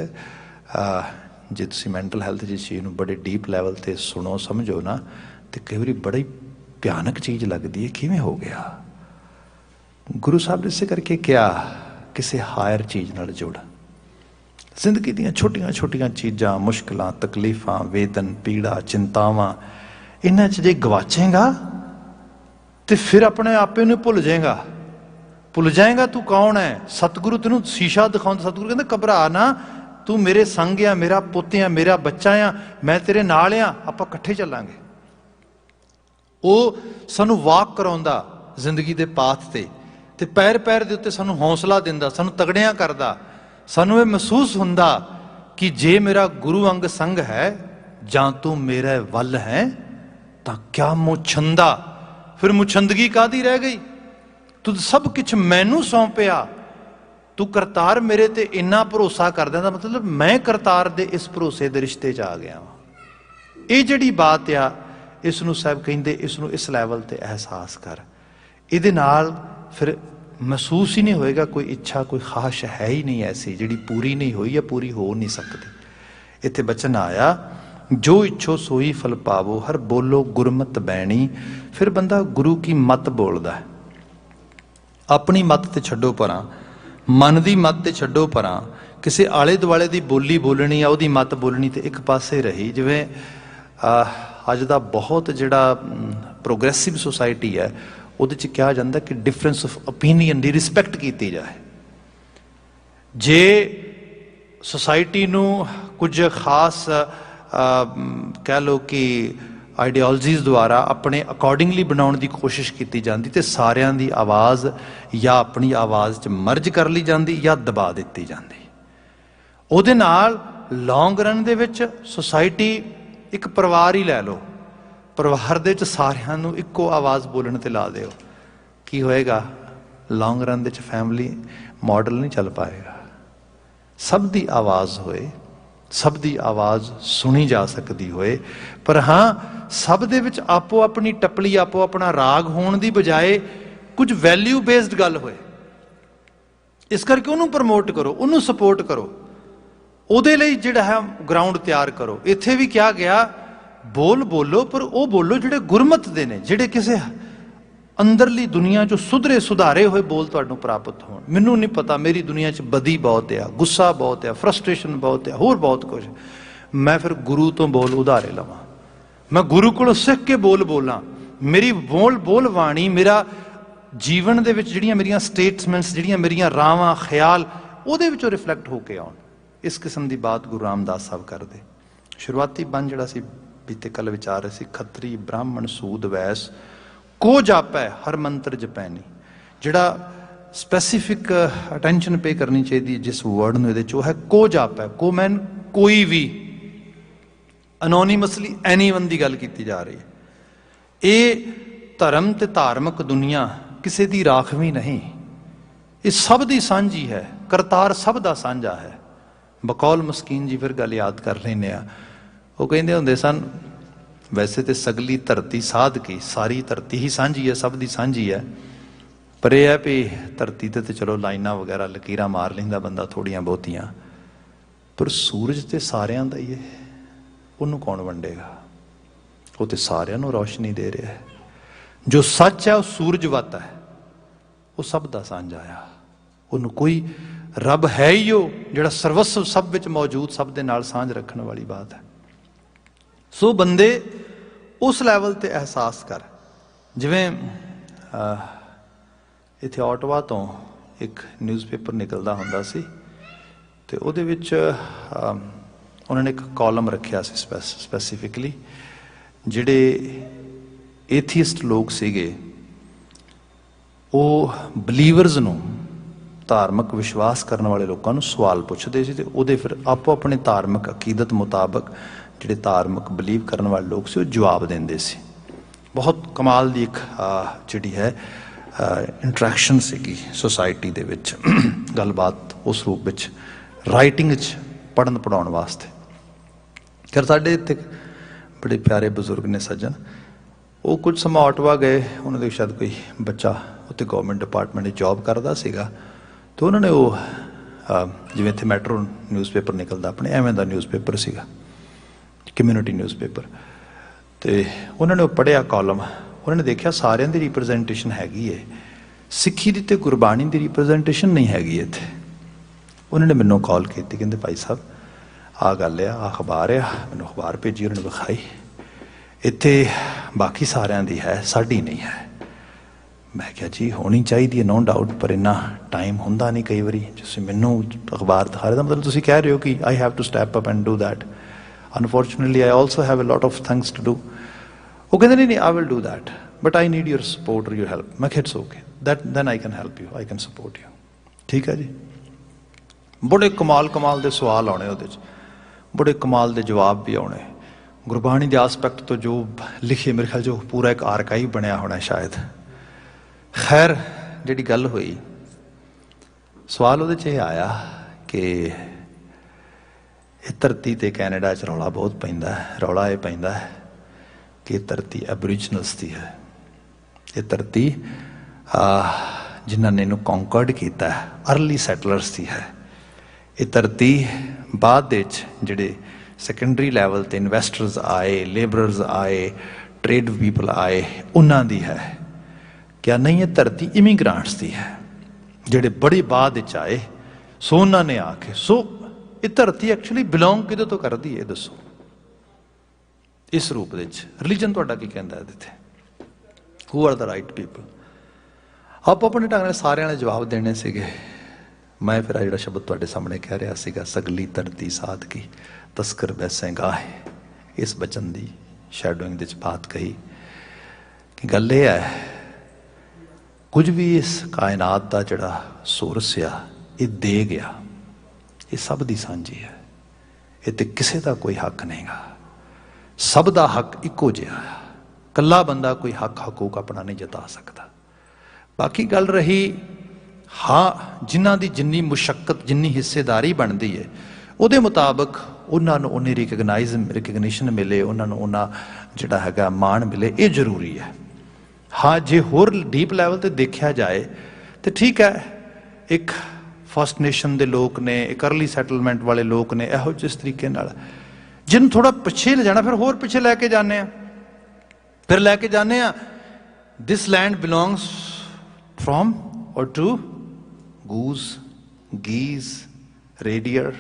जे तुसीं मैंटल हैल्थ जिस चीज़ नूं बड़े डीप लैवल ते सुनो समझो ना, तो कई बारी बड़ी भयानक चीज़ लगती है। किवें हो गया? गुरु साहब ने इसे करके क्या किसी हायर चीज़ नाल जुड़, जिंदगी दी छोटियां छोटियां चीज़ां, मुश्किलां, तकलीफां, वेदन, पीड़ा, चिंतावां, इन्हां च जे गवाचेगा तो फिर अपने आपे नूं भुल जाएगा तू कौन है। सतगुरु तेनों शीशा दिखाउंदा, सतगुरु कहंदा घबरा ना, तू मेरे संग आ, मेरा पुੱਤ आ, मेरा बच्चा आ, मैं तेरे नाल आ, आपां इकट्ठे चलांगे। वो सानू वाक कराउंदा जिंदगी के पाथ ते पैर पैर के उत्ते सानू हौसला दिंदा, सानू तगड़ियां करदा, सानू ये महसूस हुंदा कि जे मेरा गुरु अंग संग है, जां तू मेरे वल है, तां क्या मुछंदा। फिर मुछंदगी कादी रह गई? तू सब कुछ मैनू सौंपिया, तू करतार मेरे ते इन्ना भरोसा कर देंदा, मतलब मैं करतार दे इस भरोसे दे रिश्ते च आ गया वां। ये जिहड़ी बात आ, इस नूं साहब कहिंदे इस नूं इस लैवल ते एहसास कर। इहदे नाल फिर महसूस ही नहीं होएगा कोई इच्छा कोई ख्वाहिश है ही नहीं ऐसी जिहड़ी पूरी नहीं हुई या पूरी हो नहीं सकती। इत्थे बचन आया जो इच्छो सोई फल पावो, हर बोलो गुरमत बैणी। फिर बंदा गुरु की मत बोलदा है। अपनी मत ते छड्डो परां, मन दी मत ते छड्डो परां, किसी आले दुआले दी बोली बोलनी आ उहदी मत बोलनी ते एक पासे रही। जिवें अज दा बहुत जिहड़ा प्रोग्रैसिव सोसाइटी है ਉਹਦੇ 'ਚ ਕਿਹਾ ਜਾਂਦਾ ਕਿ difference of opinion the respect ਕੀਤੀ ਜਾਏ। ਜੇ ਸੁਸਾਇਟੀ ਨੂੰ ਕੁਝ ਖਾਸ ਕਹਿ ਲਓ ਕਿ ਆਈਡੀਓਲੋਜੀਜ਼ ਦੁਆਰਾ ਆਪਣੇ ਅਕੋਰਡਿੰਗਲੀ ਬਣਾਉਣ ਦੀ ਕੋਸ਼ਿਸ਼ ਕੀਤੀ ਜਾਂਦੀ ਤੇ ਸਾਰਿਆਂ ਦੀ ਆਵਾਜ਼ ਜਾਂ ਆਪਣੀ ਆਵਾਜ਼ 'ਚ ਮਰਜ ਕਰ ਲਈ ਜਾਂਦੀ ਜਾਂ ਦਬਾ ਦਿੱਤੀ ਜਾਂਦੀ। ਉਹਦੇ ਨਾਲ ਲੌਂਗ ਰਨ ਦੇ ਵਿੱਚ ਸੁਸਾਇਟੀ ਇੱਕ ਪਰਿਵਾਰ ਹੀ ਲੈ ਲਓ, ਪਰਿਵਾਰ ਦੇ ਵਿੱਚ ਸਾਰਿਆਂ ਨੂੰ ਇੱਕੋ ਆਵਾਜ਼ ਬੋਲਣ 'ਤੇ ਲਾ ਦਿਓ, ਕੀ ਹੋਏਗਾ? ਲੌਂਗ ਰਨ ਦੇ ਵਿੱਚ ਫੈਮਿਲੀ ਮਾਡਲ ਨਹੀਂ ਚੱਲ ਪਾਏਗਾ। ਸਭ ਦੀ ਆਵਾਜ਼ ਹੋਏ, ਸਭ ਦੀ ਆਵਾਜ਼ ਸੁਣੀ ਜਾ ਸਕਦੀ ਹੋਏ, ਪਰ ਹਾਂ ਸਭ ਦੇ ਵਿੱਚ ਆਪੋ ਆਪਣੀ ਟੱਪਲੀ ਆਪੋ ਆਪਣਾ ਰਾਗ ਹੋਣ ਦੀ ਬਜਾਏ ਕੁਝ ਵੈਲਿਊ ਬੇਸਡ ਗੱਲ ਹੋਏ। ਇਸ ਕਰਕੇ ਉਹਨੂੰ ਪ੍ਰਮੋਟ ਕਰੋ, ਉਹਨੂੰ ਸਪੋਰਟ ਕਰੋ, ਉਹਦੇ ਲਈ ਜਿਹੜਾ ਹੈ ਗਰਾਊਂਡ ਤਿਆਰ ਕਰੋ। ਇੱਥੇ ਵੀ ਕਿਹਾ ਗਿਆ ਬੋਲ ਬੋਲੋ, ਪਰ ਉਹ ਬੋਲੋ ਜਿਹੜੇ ਗੁਰਮਤ ਦੇ ਨੇ, ਜਿਹੜੇ ਕਿਸੇ ਅੰਦਰਲੀ ਦੁਨੀਆ 'ਚੋਂ ਸੁਧਰੇ ਸੁਧਾਰੇ ਹੋਏ ਬੋਲ ਤੁਹਾਨੂੰ ਪ੍ਰਾਪਤ ਹੋਣ। ਮੈਨੂੰ ਨਹੀਂ ਪਤਾ, ਮੇਰੀ ਦੁਨੀਆ 'ਚ ਬਦੀ ਬਹੁਤ ਆ, ਗੁੱਸਾ ਬਹੁਤ ਆ, ਫਰਸਟ੍ਰੇਸ਼ਨ ਬਹੁਤ ਆ, ਹੋਰ ਬਹੁਤ ਕੁਝ। ਮੈਂ ਫਿਰ ਗੁਰੂ ਤੋਂ ਬੋਲ ਉਧਾਰੇ ਲਵਾਂ, ਮੈਂ ਗੁਰੂ ਕੋਲੋਂ ਸਿੱਖ ਕੇ ਬੋਲ ਬੋਲਾਂ। ਮੇਰੀ ਬੋਲ ਬਾਣੀ, ਮੇਰਾ ਜੀਵਨ ਦੇ ਵਿੱਚ ਜਿਹੜੀਆਂ ਮੇਰੀਆਂ ਸਟੇਟਮੈਂਟਸ, ਜਿਹੜੀਆਂ ਮੇਰੀਆਂ ਰਾਵਾਂ ਖਿਆਲ, ਉਹਦੇ ਵਿੱਚੋਂ ਰਿਫਲੈਕਟ ਹੋ ਕੇ ਆਉਣ। ਇਸ ਕਿਸਮ ਦੀ ਬਾਤ ਗੁਰੂ ਰਾਮਦਾਸ ਸਾਹਿਬ ਕਰਦੇ। ਸ਼ੁਰੂਆਤੀ ਬੰਨ ਜਿਹੜਾ ਸੀ ਬੀਤੇ ਕੱਲ ਵਿਚਾਰ ਰਹੇ ਸੀ, ਖੱਤਰੀ ਬ੍ਰਾਹਮਣ ਸੂਦ ਵੈਸ ਕੋ ਜਾਪੈ ਹਰ ਮੰਤਰ ਜਪੈਨੀ। ਜਿਹੜਾ ਸਪੈਸੀਫਿਕ ਅਟੈਂਸ਼ਨ ਪੇ ਕਰਨੀ ਚਾਹੀਦੀ ਜਿਸ ਵਰਡ ਨੂੰ ਇਹਦੇ 'ਚ, ਉਹ ਹੈ ਕੋ ਜਾਪੈ। ਕੋ ਮੈਨ ਕੋਈ ਵੀ, ਅਨੋਨੀਮਸਲੀ ਐਨੀਵਨ ਦੀ ਗੱਲ ਕੀਤੀ ਜਾ ਰਹੀ ਹੈ। ਇਹ ਧਰਮ ਤੇ ਧਾਰਮਿਕ ਦੁਨੀਆ ਕਿਸੇ ਦੀ ਰਾਖਵੀਂ ਨਹੀਂ, ਇਹ ਸਭ ਦੀ ਸਾਂਝੀ ਹੈ। ਕਰਤਾਰ ਸਭ ਦਾ ਸਾਂਝਾ ਹੈ। ਬਕੌਲ ਮਸਕੀਨ ਜੀ ਫਿਰ ਗੱਲ ਯਾਦ ਕਰ ਲੈਂਦੇ ਆ। ਉਹ ਕਹਿੰਦੇ ਹੁੰਦੇ ਸਨ, ਵੈਸੇ ਤੇ ਸਗਲੀ ਧਰਤੀ ਸਾਧ ਕੀ, ਸਾਰੀ ਧਰਤੀ ਹੀ ਸਾਂਝੀ ਹੈ, ਸਭ ਦੀ ਸਾਂਝੀ ਹੈ, ਪਰ ਇਹ ਹੈ ਵੀ ਧਰਤੀ ਤੇ ਚਲੋ ਲਾਈਨਾਂ ਵਗੈਰਾ ਲਕੀਰਾਂ ਮਾਰ ਲੈਂਦਾ ਬੰਦਾ ਥੋੜ੍ਹੀਆਂ ਬਹੁਤੀਆਂ, ਪਰ ਸੂਰਜ ਤੇ ਸਾਰਿਆਂ ਦਾ ਹੀ ਹੈ। ਉਹਨੂੰ ਕੌਣ ਵੰਡੇਗਾ? ਉਹ ਤੇ ਸਾਰਿਆਂ ਨੂੰ ਰੌਸ਼ਨੀ ਦੇ ਰਿਹਾ ਹੈ। ਜੋ ਸੱਚ ਹੈ ਉਹ ਸੂਰਜਵਤ ਹੈ, ਉਹ ਸਭ ਦਾ ਸਾਂਝਾ ਆ। ਉਹਨੂੰ ਕੋਈ ਰੱਬ ਹੈ ਹੀ ਉਹ ਜਿਹੜਾ ਸਰਵਸਵ ਸਭ ਵਿੱਚ ਮੌਜੂਦ, ਸਭ ਦੇ ਨਾਲ ਸਾਂਝ ਰੱਖਣ ਵਾਲੀ ਬਾਤ ਹੈ। ਸੋ ਬੰਦੇ ਉਸ ਲੈਵਲ 'ਤੇ ਅਹਿਸਾਸ ਕਰ। ਜਿਵੇਂ ਇੱਥੇ ਆਟਵਾ ਤੋਂ ਇੱਕ ਨਿਊਜ਼ਪੇਪਰ ਨਿਕਲਦਾ ਹੁੰਦਾ ਸੀ ਅਤੇ ਉਹਦੇ ਵਿੱਚ ਉਹਨਾਂ ਨੇ ਇੱਕ ਕਾਲਮ ਰੱਖਿਆ ਸੀ ਸਪੈਸੀਫਿਕਲੀ, ਜਿਹੜੇ ਏਥੀਸਟ ਲੋਕ ਸੀਗੇ ਉਹ ਬਲੀਵਰਜ਼ ਨੂੰ, ਧਾਰਮਿਕ ਵਿਸ਼ਵਾਸ ਕਰਨ ਵਾਲੇ ਲੋਕਾਂ ਨੂੰ ਸਵਾਲ ਪੁੱਛਦੇ ਸੀ ਅਤੇ ਉਹਦੇ ਫਿਰ ਆਪੋ ਆਪਣੇ ਧਾਰਮਿਕ ਅਕੀਦਤ ਮੁਤਾਬਕ ਜਿਹੜੇ ਧਾਰਮਿਕ ਬਲੀਵ ਕਰਨ ਵਾਲੇ ਲੋਕ ਸੀ ਉਹ ਜਵਾਬ ਦਿੰਦੇ ਸੀ। ਬਹੁਤ ਕਮਾਲ ਦੀ ਇੱਕ ਜਿਹੜੀ ਹੈ ਇੰਟਰੈਕਸ਼ਨ ਸੀਗੀ ਸੁਸਾਇਟੀ ਦੇ ਵਿੱਚ, ਗੱਲਬਾਤ ਉਸ ਰੂਪ ਵਿੱਚ ਰਾਈਟਿੰਗ 'ਚ ਪੜ੍ਹਨ ਪੜ੍ਹਾਉਣ ਵਾਸਤੇ। ਖੈਰ ਸਾਡੇ ਇੱਥੇ ਬੜੇ ਪਿਆਰੇ ਬਜ਼ੁਰਗ ਨੇ ਸੱਜਣ, ਉਹ ਕੁਝ ਸਮਾਂ ਆਟਵਾ ਗਏ, ਉਹਨਾਂ ਦੇ ਸ਼ਾਇਦ ਕੋਈ ਬੱਚਾ ਉੱਥੇ ਗੌਰਮੈਂਟ ਡਿਪਾਰਟਮੈਂਟ 'ਚ ਜੋਬ ਕਰਦਾ ਸੀਗਾ, ਅਤੇ ਉਹਨਾਂ ਨੇ ਉਹ ਜਿਵੇਂ ਇੱਥੇ ਮੈਟਰੋ ਨਿਊਜ਼ਪੇਪਰ ਨਿਕਲਦਾ ਆਪਣੇ, ਐਵੇਂ ਦਾ ਨਿਊਜ਼ਪੇਪਰ ਸੀਗਾ, ਕਮਿਊਨਿਟੀ ਨਿਊਜ਼ਪੇਪਰ, ਅਤੇ ਉਹਨਾਂ ਨੇ ਉਹ ਪੜ੍ਹਿਆ ਕਾਲਮ। ਉਹਨਾਂ ਨੇ ਦੇਖਿਆ ਸਾਰਿਆਂ ਦੀ ਰਿਪਰਜੈਂਟੇਸ਼ਨ ਹੈਗੀ ਹੈ, ਸਿੱਖੀ ਦੀ ਅਤੇ ਗੁਰਬਾਣੀ ਦੀ ਰਿਪਰਜੈਂਟੇਸ਼ਨ ਨਹੀਂ ਹੈਗੀ ਇੱਥੇ। ਉਹਨਾਂ ਨੇ ਮੈਨੂੰ ਕਾਲ ਕੀਤੀ, ਕਹਿੰਦੇ ਭਾਈ ਸਾਹਿਬ ਆਹ ਗੱਲ ਆ, ਆਹ ਅਖਬਾਰ ਆ, ਮੈਨੂੰ ਅਖਬਾਰ ਭੇਜੀ, ਉਹਨਾਂ ਨੇ ਵਿਖਾਈ, ਇੱਥੇ ਬਾਕੀ ਸਾਰਿਆਂ ਦੀ ਹੈ, ਸਾਡੀ ਨਹੀਂ ਹੈ। ਮੈਂ ਕਿਹਾ ਜੀ ਹੋਣੀ ਚਾਹੀਦੀ ਹੈ, ਨੋ ਡਾਊਟ, ਪਰ ਇੰਨਾ ਟਾਈਮ ਹੁੰਦਾ ਨਹੀਂ ਕਈ ਵਾਰੀ। ਤੁਸੀਂ ਮੈਨੂੰ ਅਖਬਾਰ ਦਿਖਾ ਰਹੇ ਦਾ ਮਤਲਬ ਤੁਸੀਂ ਕਹਿ ਰਹੇ ਹੋ ਕਿ I have to step up and do that. Unfortunately I also have a lot of things to do. ਉਹ ਕਹਿੰਦੇ ਨਹੀਂ I will do that, but I need your support ਔਰ ਯੂਰ ਹੈਲਪ। ਮੈਂ ਕਿਹਾ it's okay, then I can help you, I can support you. ਠੀਕ ਹੈ ਜੀ। ਬੜੇ ਕਮਾਲ ਦੇ ਸਵਾਲ ਆਉਣੇ ਉਹਦੇ 'ਚ, ਬੜੇ ਕਮਾਲ ਦੇ ਜਵਾਬ ਵੀ ਆਉਣੇ। ਗੁਰਬਾਣੀ ਦੇ ਆਸਪੈਕਟ ਤੋਂ ਜੋ ਲਿਖੇ, ਮੇਰੇ ਖਿਆਲ 'ਚ ਪੂਰਾ ਇੱਕ ਆਰਕਾਈਵ ਬਣਿਆ ਹੋਣਾ ਸ਼ਾਇਦ। ਖੈਰ ਜਿਹੜੀ ਗੱਲ ਹੋਈ, ਸਵਾਲ ਉਹਦੇ 'ਚ ਇਹ ਆਇਆ ਕਿ ਇਹ ਧਰਤੀ 'ਤੇ ਕੈਨੇਡਾ 'ਚ ਰੌਲਾ ਬਹੁਤ ਪੈਂਦਾ ਹੈ। ਰੌਲਾ ਇਹ ਪੈਂਦਾ ਹੈ कि ये धरती एबोरिजिनल्स की है, ये धरती जिन्होंने इनू कॉन्कर्ड किया है, अर्ली सैटलर्स की है। ये धरती बाद जिहड़े सैकेंडरी लैवल ते इन्वैस्टर्स आए, लेबरर्स आए, ट्रेड पीपल आए, उन्हां दी है। क्या नहीं, ये धरती इमिग्रांट्स की है जिहड़े बड़े बाद आए। सो उन्होंने आके सो ये धरती एक्चुअली बिलोंग किहदे तो करदी है, दसो इस रूप दे रिलीजन तुहाडा की कहंदा है इत्थे? Who are the right people? आप अपने ढंग नाल सारिਆਂ ने जवाब देने सीगे। मैं फिर जिहड़ा शब्द तुहाडे सामने कह रहा सीगा, सगली धरती साध की तस्कर बैसें गाहे, इस बचन की शैडोइंग दे बात कही कि गल ये है, कुछ भी इस कायनात का जिहड़ा सोर्स आ, ये दे गया, ये सब दी सांझी है, ये ते किसी का कोई हक नहीं गा। सब का हक इको जिहा है, कला बंदा कोई हक हकूक अपना नहीं जता सकता। बाकी गल रही हाँ, जिन्हां दी जिन्नी मुशक्कत, जिन्नी हिस्सेदारी बनती है, उहदे मुताबिक उन्होंने उन्नी रिकगनिशन मिले, उन्होंने उन्ना जिहड़ा हैगा मान मिले, ये जरूरी है। हाँ, जे होर डीप लैवल ते देखा जाए तो ठीक है, एक फर्स्ट नेशन के लोग ने, एक अर्ली सैटलमेंट वाले लोग ने, इहो जिस तरीके नाल जिन्हों थोड़ा पिछे ले जाना, फिर होर पिछे लैके जाने, फिर लैके जाने this land belongs from or to goose, geese, रेडियर,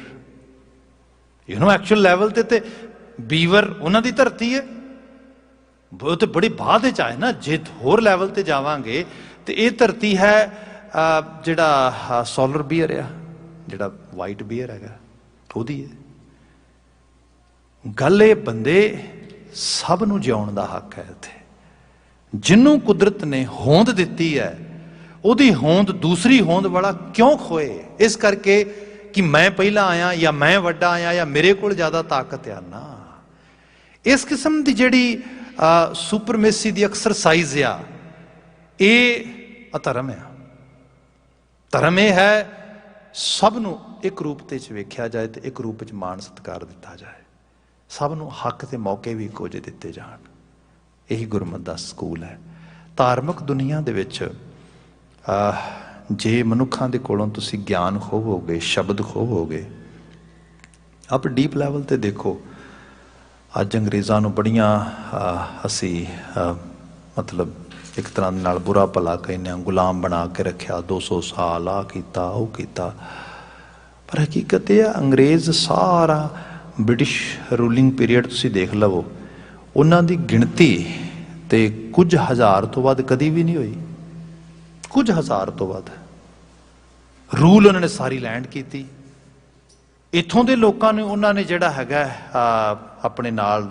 यू नो एक्चुअल लैवल ते बीवर उन्हां दी धरती है। वो तो बड़ी बाद आए ना, जे होर लैवल ते जावांगे तो ये धरती है जिहड़ा सोलर बीयर आ, जिहड़ा वाइट बीयर है ओहदी है। गल ये बंदे सब नूं जिउण दा हक है इत्थे। जिन्हों कुदरत ने होंद दिती है, ਉਹਦੀ होंद दूसरी होंद वाला क्यों खोए? इस करके कि मैं पहला आया या मैं वड्डा आया या मेरे को ज़्यादा ताकत आ ना। इस किस्म की जिहड़ी सुपरमेसी की एक्सरसाइज आ, ये अधर्म है। धर्म यह है सब नूं एक रूप ते वेख्या जाए तो एक रूप च मान सत्कार दिता जाए, सब नूं हक ते मौके भी इक्को जिहे दिते जाण। यही गुरमत दा स्कूल है। धार्मिक दुनिया दे विच जे मनुखा के कोलों तुसी ज्ञान खोवोगे, शब्द खोवोगे, आप डीप लैवल ते देखो, अज अंग्रेज़ों नूं बड़ियां असी मतलब एक तरह नाल बुरा भला कहने, गुलाम बना के रखा, 200 साल आ कीता वो कीता। पर हकीकत यह अंग्रेज़ सारा ब्रिटिश रूलिंग पीरीयड तुसी देख लवो, उन्हां दी गिणती ते कुछ हज़ार तो वध कदी भी नहीं हुई। कुछ हज़ार तो वध रूल उन्होंने सारी लैंड की। इत्थों के लोगों ने उन्होंने जिहड़ा हैगा अपने नाल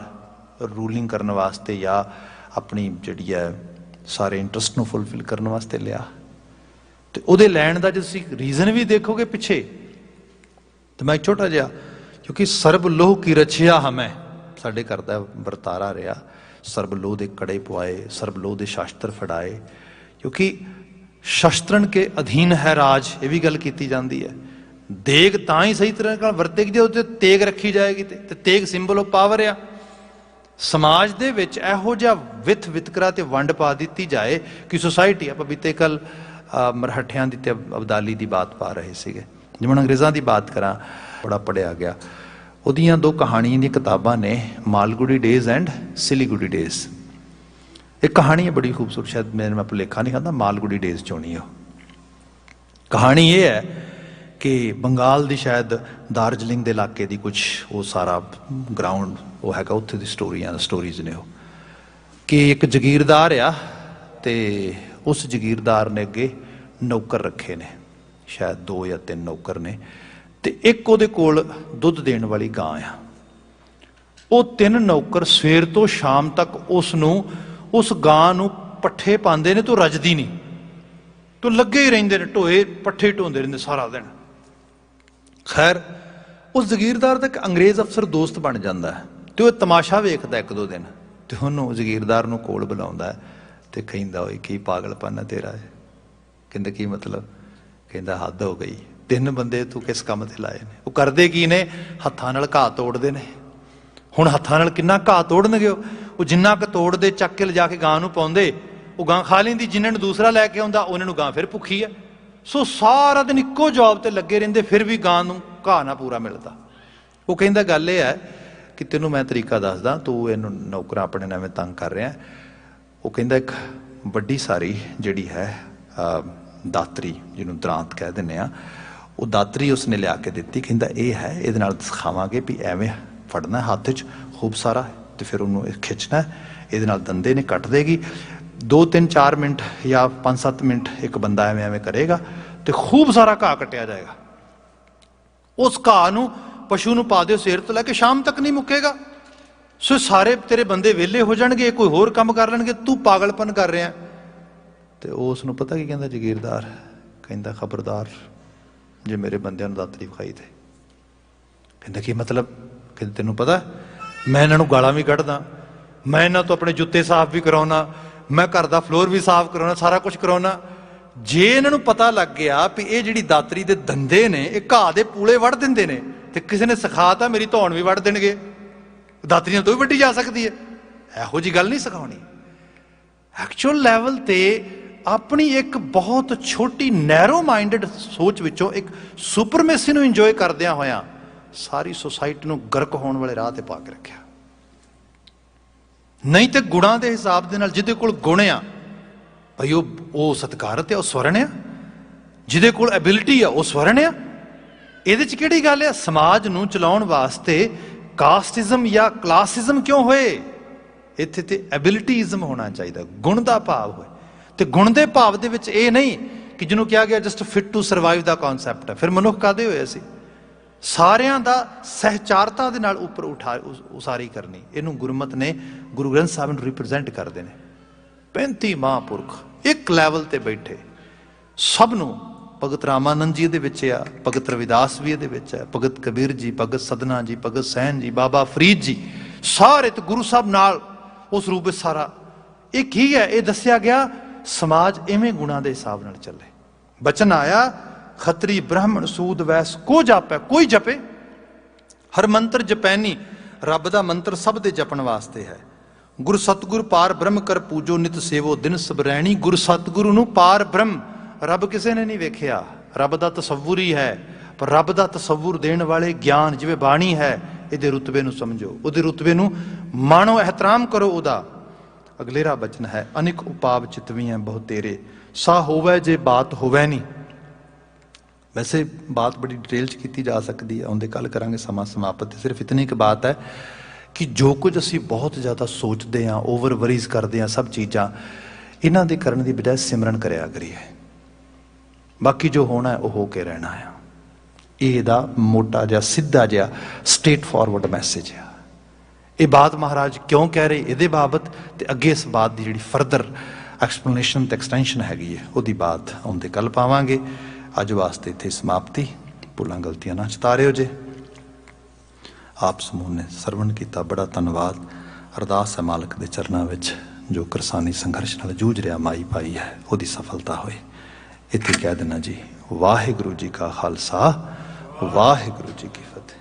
रूलिंग करने वास्ते या अपनी जिहड़ी है सारे इंटरस्ट नूं फुलफिल करने वास्ते लिया। तो उहदे लैंड का जो तुसीं रीजन भी देखोगे पिछे, तो मैं छोटा जिहा, क्योंकि सर्ब लोह की रछिया हमें साडे घर दा वरतारा रहा, सर्ब लोह दे कड़े पवाए, सर्ब लोह दे शास्त्र फड़ाए, क्योंकि शस्त्रन के अधीन है राज। ये भी गल की जाती है। देग तां ही सही तरह वरतेगी जो उत्ते तेग रखी जाएगी, तो तेग सिंबल ऑफ पावर आ। समाज दे विच इहो जिहा विथ वितकरा ते वंड पा दी जाए कि सोसाइटी, आप बीते कल मरहठियां दी ते अबदाली की बात पा रहे थे, जिवें अंग्रेज़ों की बात करा, बड़ा पढ़िया गया। उहदियां 2 कहानियां दी किताबां ने, Malgudi days and Siliguri days. एक कहानी है बड़ी खूबसूरत, शायद मैं भुलेखा नहीं खाता, मालगुडी डेज चोनी हो। कहानी ये है कि बंगाल की शायद दार्जिलिंग के इलाके की कुछ वो सारा ग्राउंड वो है, उत्थे दी स्टोरीज ने, कि एक जगीरदार आ, ते उस जगीरदार ने अगे नौकर रखे ने, शायद 2 या 3 नौकर ने, ते एक उहदे कोल दुध देने वाली गां आ। वो 3 नौकर सवेर तो शाम तक उस गां नूं पट्ठे पांदे ने, तो रजदी नहीं, तो लगे ही रहिंदे ने, ढोए पट्ठे ढोंदे रहिंदे सारा दिन। खैर उस जगीरदार दा अंग्रेज़ अफसर दोस्त बन जाता है, तो वह तमाशा वेखदा 1-2 दिन, तो उन्होंने जगीरदार नूं कोल बुलाउंदा है, तो कहिंदा ओए की पागलपन है तेरा है। कहंदा की मतलब? कहंदा हद हो गई, 3 बंदे तू किस काम ते लाए ने? वो करदे की ने? हत्थां नाल घाह तोड़दे ने। हुण हत्थां नाल किन्ना घाह तोड़नगे? ਉਹ ਜਿੰਨਾ ਕੁ ਤੋੜਦੇ ਚੱਕ ਕੇ ਲਿਜਾ ਕੇ ਗਾਂ ਨੂੰ ਪਾਉਂਦੇ, ਉਹ ਗਾਂ ਖਾ ਲੈਂਦੀ, ਜਿਨ੍ਹਾਂ ਨੂੰ ਦੂਸਰਾ ਲੈ ਕੇ ਆਉਂਦਾ ਉਹਨਾਂ ਨੂੰ ਗਾਂ ਫਿਰ ਭੁੱਖੀ ਹੈ। ਸੋ ਸਾਰਾ ਦਿਨ ਇੱਕੋ ਜੌਬ ਤੇ ਲੱਗੇ ਰਹਿੰਦੇ, ਫਿਰ ਵੀ ਗਾਂ ਨੂੰ ਘਾਹ ਨਾ ਪੂਰਾ ਮਿਲਦਾ। ਉਹ ਕਹਿੰਦਾ ਗੱਲ ਇਹ ਹੈ ਕਿ ਤੈਨੂੰ ਮੈਂ ਤਰੀਕਾ ਦੱਸਦਾ, ਤੂੰ ਇਹਨੂੰ ਨੌਕਰਾਂ ਆਪਣੇ ਨਵੇਂ ਤੰਗ ਕਰ ਰਿਹਾ। ਉਹ ਕਹਿੰਦਾ ਇੱਕ ਵੱਡੀ ਸਾਰੀ ਜਿਹੜੀ ਹੈ ਦਾਤਰੀ, ਜਿਹਨੂੰ ਦਰਾਂਤ ਕਹਿ ਦਿੰਦੇ ਆ, ਉਹ ਦਾਤਰੀ ਉਸਨੇ ਲਿਆ ਕੇ ਦਿੱਤੀ। ਕਹਿੰਦਾ ਇਹ ਹੈ, ਇਹਦੇ ਨਾਲ ਸਿਖਾਵਾਂਗੇ ਵੀ ਐਵੇਂ ਫੜਨਾ ਹੱਥ 'ਚ ਖੂਬ ਸਾਰਾ, ਤੇ ਫਿਰ ਉਹਨੂੰ ਖਿੱਚਣਾ, ਇਹਦੇ ਨਾਲ ਦੰਦੇ ਨੇ ਕੱਟ ਦੇਗੀ। 2-3-4 ਮਿੰਟ ਜਾਂ 5-7 ਮਿੰਟ ਇੱਕ ਬੰਦਾ ਐਵੇਂ ਐਵੇਂ ਕਰੇਗਾ ਤੇ ਖੂਬ ਸਾਰਾ ਘਾਹ ਕੱਟਿਆ ਜਾਏਗਾ। ਉਸ ਘਾਹ ਨੂੰ ਪਸ਼ੂ ਨੂੰ ਪਾ ਦਿਓ, ਸਵੇਰ ਤੋਂ ਲੈ ਕੇ ਸ਼ਾਮ ਤੱਕ ਨਹੀਂ ਮੁੱਕੇਗਾ। ਸੋ ਸਾਰੇ ਤੇਰੇ ਬੰਦੇ ਵਿਹਲੇ ਹੋ ਜਾਣਗੇ, ਕੋਈ ਹੋਰ ਕੰਮ ਕਰ ਲੈਣਗੇ, ਤੂੰ ਪਾਗਲਪਨ ਕਰ ਰਿਹਾ। ਤੇ ਉਹ ਉਸ ਨੂੰ ਪਤਾ ਕੀ ਕਹਿੰਦਾ ਜਗੀਰਦਾਰ, ਕਹਿੰਦਾ ਖਬਰਦਾਰ ਜੇ ਮੇਰੇ ਬੰਦਿਆਂ ਨੂੰ ਦਾਤਰੀ ਵਿਖਾਈ ਤੇ। ਕਹਿੰਦਾ ਕੀ ਮਤਲਬ? ਕਹਿੰਦਾ ਤੈਨੂੰ ਪਤਾ ਮੈਂ ਇਹਨਾਂ ਨੂੰ ਗਾਲਾਂ ਵੀ ਕੱਢਦਾ, ਮੈਂ ਇਹਨਾਂ ਤੋਂ ਆਪਣੇ ਜੁੱਤੇ ਸਾਫ਼ ਵੀ ਕਰਾਉਣਾ, ਮੈਂ ਘਰ ਦਾ ਫਲੋਰ ਵੀ ਸਾਫ਼ ਕਰਾਉਣਾ, ਸਾਰਾ ਕੁਝ ਕਰਾਉਣਾ। ਜੇ ਇਹਨਾਂ ਨੂੰ ਪਤਾ ਲੱਗ ਗਿਆ ਵੀ ਇਹ ਜਿਹੜੀ ਦਾਤਰੀ ਦੇ ਦੰਦੇ ਨੇ ਇਹ ਘਾਹ ਦੇ ਪੂਲੇ ਵੱਢ ਦਿੰਦੇ ਨੇ, ਤੇ ਕਿਸੇ ਨੇ ਸਿਖਾਤਾ ਮੇਰੀ ਧੌਣ ਵੀ ਵੱਢ ਦੇਣਗੇ, ਦਾਤਰੀਆਂ ਤੋਂ ਵੀ ਵੱਢੀ ਜਾ ਸਕਦੀ ਹੈ, ਇਹੋ ਜਿਹੀ ਗੱਲ ਨਹੀਂ ਸਿਖਾਉਣੀ। ਐਕਚੁਅਲ ਲੈਵਲ ਤੇ ਆਪਣੀ ਇੱਕ ਬਹੁਤ ਛੋਟੀ ਨੈਰੋ ਮਾਈਂਡਡ ਸੋਚ ਵਿੱਚੋਂ ਇੱਕ ਸੁਪਰਮੇਸੀ ਨੂੰ ਇੰਜੋਏ ਕਰਦਿਆਂ ਹੋਇਆਂ ਸਾਰੀ ਸੁਸਾਇਟੀ ਨੂੰ ਗਰਕ ਹੋਣ ਵਾਲੇ ਰਾਹ ਤੇ ਪਾ ਕੇ ਰੱਖਿਆ। ਨਹੀਂ ਤੇ ਗੁਣਾਂ ਦੇ ਹਿਸਾਬ ਦੇ ਨਾਲ ਜਿਹਦੇ ਕੋਲ ਗੁਣ ਆ ਭਾਈ ਉਹ ਸਤਿਕਾਰਤ ਆ, ਉਹ ਸਵਰਨ ਆ। ਜਿਹਦੇ ਕੋਲ ਐਬਿਲਿਟੀ ਆ ਉਹ ਸਵਰਨ ਆ। ਇਹਦੇ 'ਚ ਕਿਹੜੀ ਗੱਲ ਆ? ਸਮਾਜ ਨੂੰ ਚਲਾਉਣ ਵਾਸਤੇ ਕਾਸਟਿਜ਼ਮ ਜਾਂ ਕਲਾਸਿਜ਼ਮ ਕਿਉਂ ਹੋਏ? ਇੱਥੇ ਤੇ ਐਬਿਲਿਟੀਜ਼ਮ ਹੋਣਾ ਚਾਹੀਦਾ, ਗੁਣ ਦਾ ਭਾਵ ਹੋਏ। ਤੇ ਗੁਣ ਦੇ ਭਾਵ ਦੇ ਵਿੱਚ ਇਹ ਨਹੀਂ ਕਿ ਜਿਹਨੂੰ ਕਿਹਾ ਗਿਆ ਜਸਟ ਫਿਟ ਟੂ ਸਰਵਾਈਵ ਦਾ ਕਨਸੈਪਟ ਹੈ। ਫਿਰ ਮਨੁੱਖ ਕਾਹਦੇ ਹੋਏ ਅਸੀਂ? ਸਾਰਿਆਂ ਦਾ ਸਹਿਚਾਰਤਾ ਦੇ ਨਾਲ ਉੱਪਰ ਉਸਾਰੀ ਕਰਨੀ। ਇਹਨੂੰ ਗੁਰਮਤ ਨੇ, ਗੁਰੂ ਗ੍ਰੰਥ ਸਾਹਿਬ ਨੂੰ ਰਿਪਰੈਜ਼ੈਂਟ ਕਰਦੇ ਨੇ। 35 ਮਹਾਂਪੁਰਖ ਇੱਕ ਲੈਵਲ ਤੇ ਬੈਠੇ, ਸਭ ਨੂੰ। ਭਗਤ ਰਾਮਾਨੰਦ ਜੀ ਇਹਦੇ ਵਿੱਚ ਆ, ਭਗਤ ਰਵਿਦਾਸ ਵੀ ਇਹਦੇ ਵਿੱਚ ਹੈ, ਭਗਤ ਕਬੀਰ ਜੀ, ਭਗਤ ਸਦਨਾ ਜੀ, ਭਗਤ ਸੈਨ ਜੀ, ਬਾਬਾ ਫਰੀਦ ਜੀ, ਸਾਰੇ ਤੇ ਗੁਰੂ ਸਾਹਿਬ ਨਾਲ ਉਸ ਰੂਪ ਵਿੱਚ ਸਾਰਾ ਇੱਕ ਹੀ ਹੈ। ਇਹ ਦੱਸਿਆ ਗਿਆ ਸਮਾਜ ਇਵੇਂ ਗੁਣਾਂ ਦੇ ਹਿਸਾਬ ਨਾਲ ਚੱਲੇ। ਬਚਨ ਆਇਆ ਖੱਤਰੀ ਬ੍ਰਾਹਮਣ ਸੂਦ ਵੈਸ ਕੋ ਜਾਪੈ, ਕੋਈ ਜਪੇ ਹਰ ਮੰਤਰ ਜਪੈਨੀ। ਰੱਬ ਦਾ ਮੰਤਰ ਸਭ ਦੇ ਜਪਣ ਵਾਸਤੇ ਹੈ। ਗੁਰ ਸਤਿਗੁਰ ਪਾਰ ਬ੍ਰਹਮ ਕਰ ਪੂਜੋ ਨਿਤ ਸੇਵੋ ਦਿਨ ਸਬਰੈਣੀ। ਗੁਰ ਸਤਿਗੁਰੂ ਨੂੰ ਪਾਰ ਬ੍ਰਹਮ, ਰੱਬ ਕਿਸੇ ਨੇ ਨਹੀਂ ਵੇਖਿਆ, ਰੱਬ ਦਾ ਤਸੱਵੁਰ ਹੀ ਹੈ। ਪਰ ਰੱਬ ਦਾ ਤਸੱਵੁਰ ਦੇਣ ਵਾਲੇ ਗਿਆਨ ਜਿਵੇਂ ਬਾਣੀ ਹੈ, ਇਹਦੇ ਰੁਤਬੇ ਨੂੰ ਸਮਝੋ, ਉਹਦੇ ਰੁਤਬੇ ਨੂੰ ਮਾਣੋ, ਇਹਤਰਾਮ ਕਰੋ ਉਹਦਾ। ਅਗਲੇਰਾ ਬਚਨ ਹੈ ਅਨਿਕ ਉਪਾਵ ਚਿਤਵੀਆਂ ਬਹੁ ਤੇਰੇ, ਸਾ ਹੋਵੇ ਜੇ ਬਾਤ ਹੋਵੇ ਨਹੀਂ। ਵੈਸੇ ਬਾਤ ਬੜੀ ਡਿਟੇਲ 'ਚ ਕੀਤੀ ਜਾ ਸਕਦੀ ਹੈ, ਆਉਂਦੇ ਕੱਲ੍ਹ ਕਰਾਂਗੇ, ਸਮਾਂ ਸਮਾਪਤ। ਸਿਰਫ ਇਤਨੀ ਕੁ ਬਾਤ ਹੈ ਕਿ ਜੋ ਕੁਝ ਅਸੀਂ ਬਹੁਤ ਜ਼ਿਆਦਾ ਸੋਚਦੇ ਹਾਂ, ਓਵਰ ਵਰੀਜ਼ ਕਰਦੇ ਹਾਂ, ਸਭ ਚੀਜ਼ਾਂ ਇਹਨਾਂ ਦੇ ਕਰਨ ਦੀ ਬਜਾਏ ਸਿਮਰਨ ਕਰਿਆ ਕਰੀਏ। ਬਾਕੀ ਜੋ ਹੋਣਾ ਹੈ ਉਹ ਹੋ ਕੇ ਰਹਿਣਾ ਆ। ਇਹ ਇਹਦਾ ਮੋਟਾ ਜਿਹਾ ਸਿੱਧਾ ਜਿਹਾ ਸਟੇਟ ਫਾਰਵਰਡ ਮੈਸੇਜ ਆ। ਇਹ ਬਾਤ ਮਹਾਰਾਜ ਕਿਉਂ ਕਹਿ ਰਹੇ ਇਹਦੇ ਬਾਬਤ, ਤੇ ਅੱਗੇ ਇਸ ਬਾਤ ਦੀ ਜਿਹੜੀ ਫਰਦਰ ਐਕਸਪਲੇਨੇਸ਼ਨ ਤੇ ਐਕਸਟੈਂਸ਼ਨ ਹੈਗੀ ਹੈ ਉਹਦੀ ਬਾਤ ਆਉਂਦੇ ਕੱਲ੍ਹ ਪਾਵਾਂਗੇ। ਅੱਜ ਵਾਸਤੇ ਇੱਥੇ ਸਮਾਪਤੀ। ਭੁੱਲਾਂ ਗਲਤੀਆਂ ਨਾ ਚਿਤਾਰਿਓ ਜੇ। ਆਪ ਸਮੂਹ ਨੇ ਸਰਵਣ ਕੀਤਾ, ਬੜਾ ਧੰਨਵਾਦ। ਅਰਦਾਸ ਹੈ ਮਾਲਕ ਦੇ ਚਰਨਾਂ ਵਿੱਚ ਜੋ ਕਿਰਸਾਨੀ ਸੰਘਰਸ਼ ਨਾਲ ਜੂਝ ਰਿਹਾ ਮਾਈ ਭਾਈ ਹੈ, ਉਹਦੀ ਸਫਲਤਾ ਹੋਏ। ਇੱਥੇ ਕਹਿ ਦੇਣਾ ਜੀ, ਵਾਹਿਗੁਰੂ ਜੀ ਕਾ ਖਾਲਸਾ, ਵਾਹਿਗੁਰੂ ਜੀ ਕੀ ਫਤਿਹ।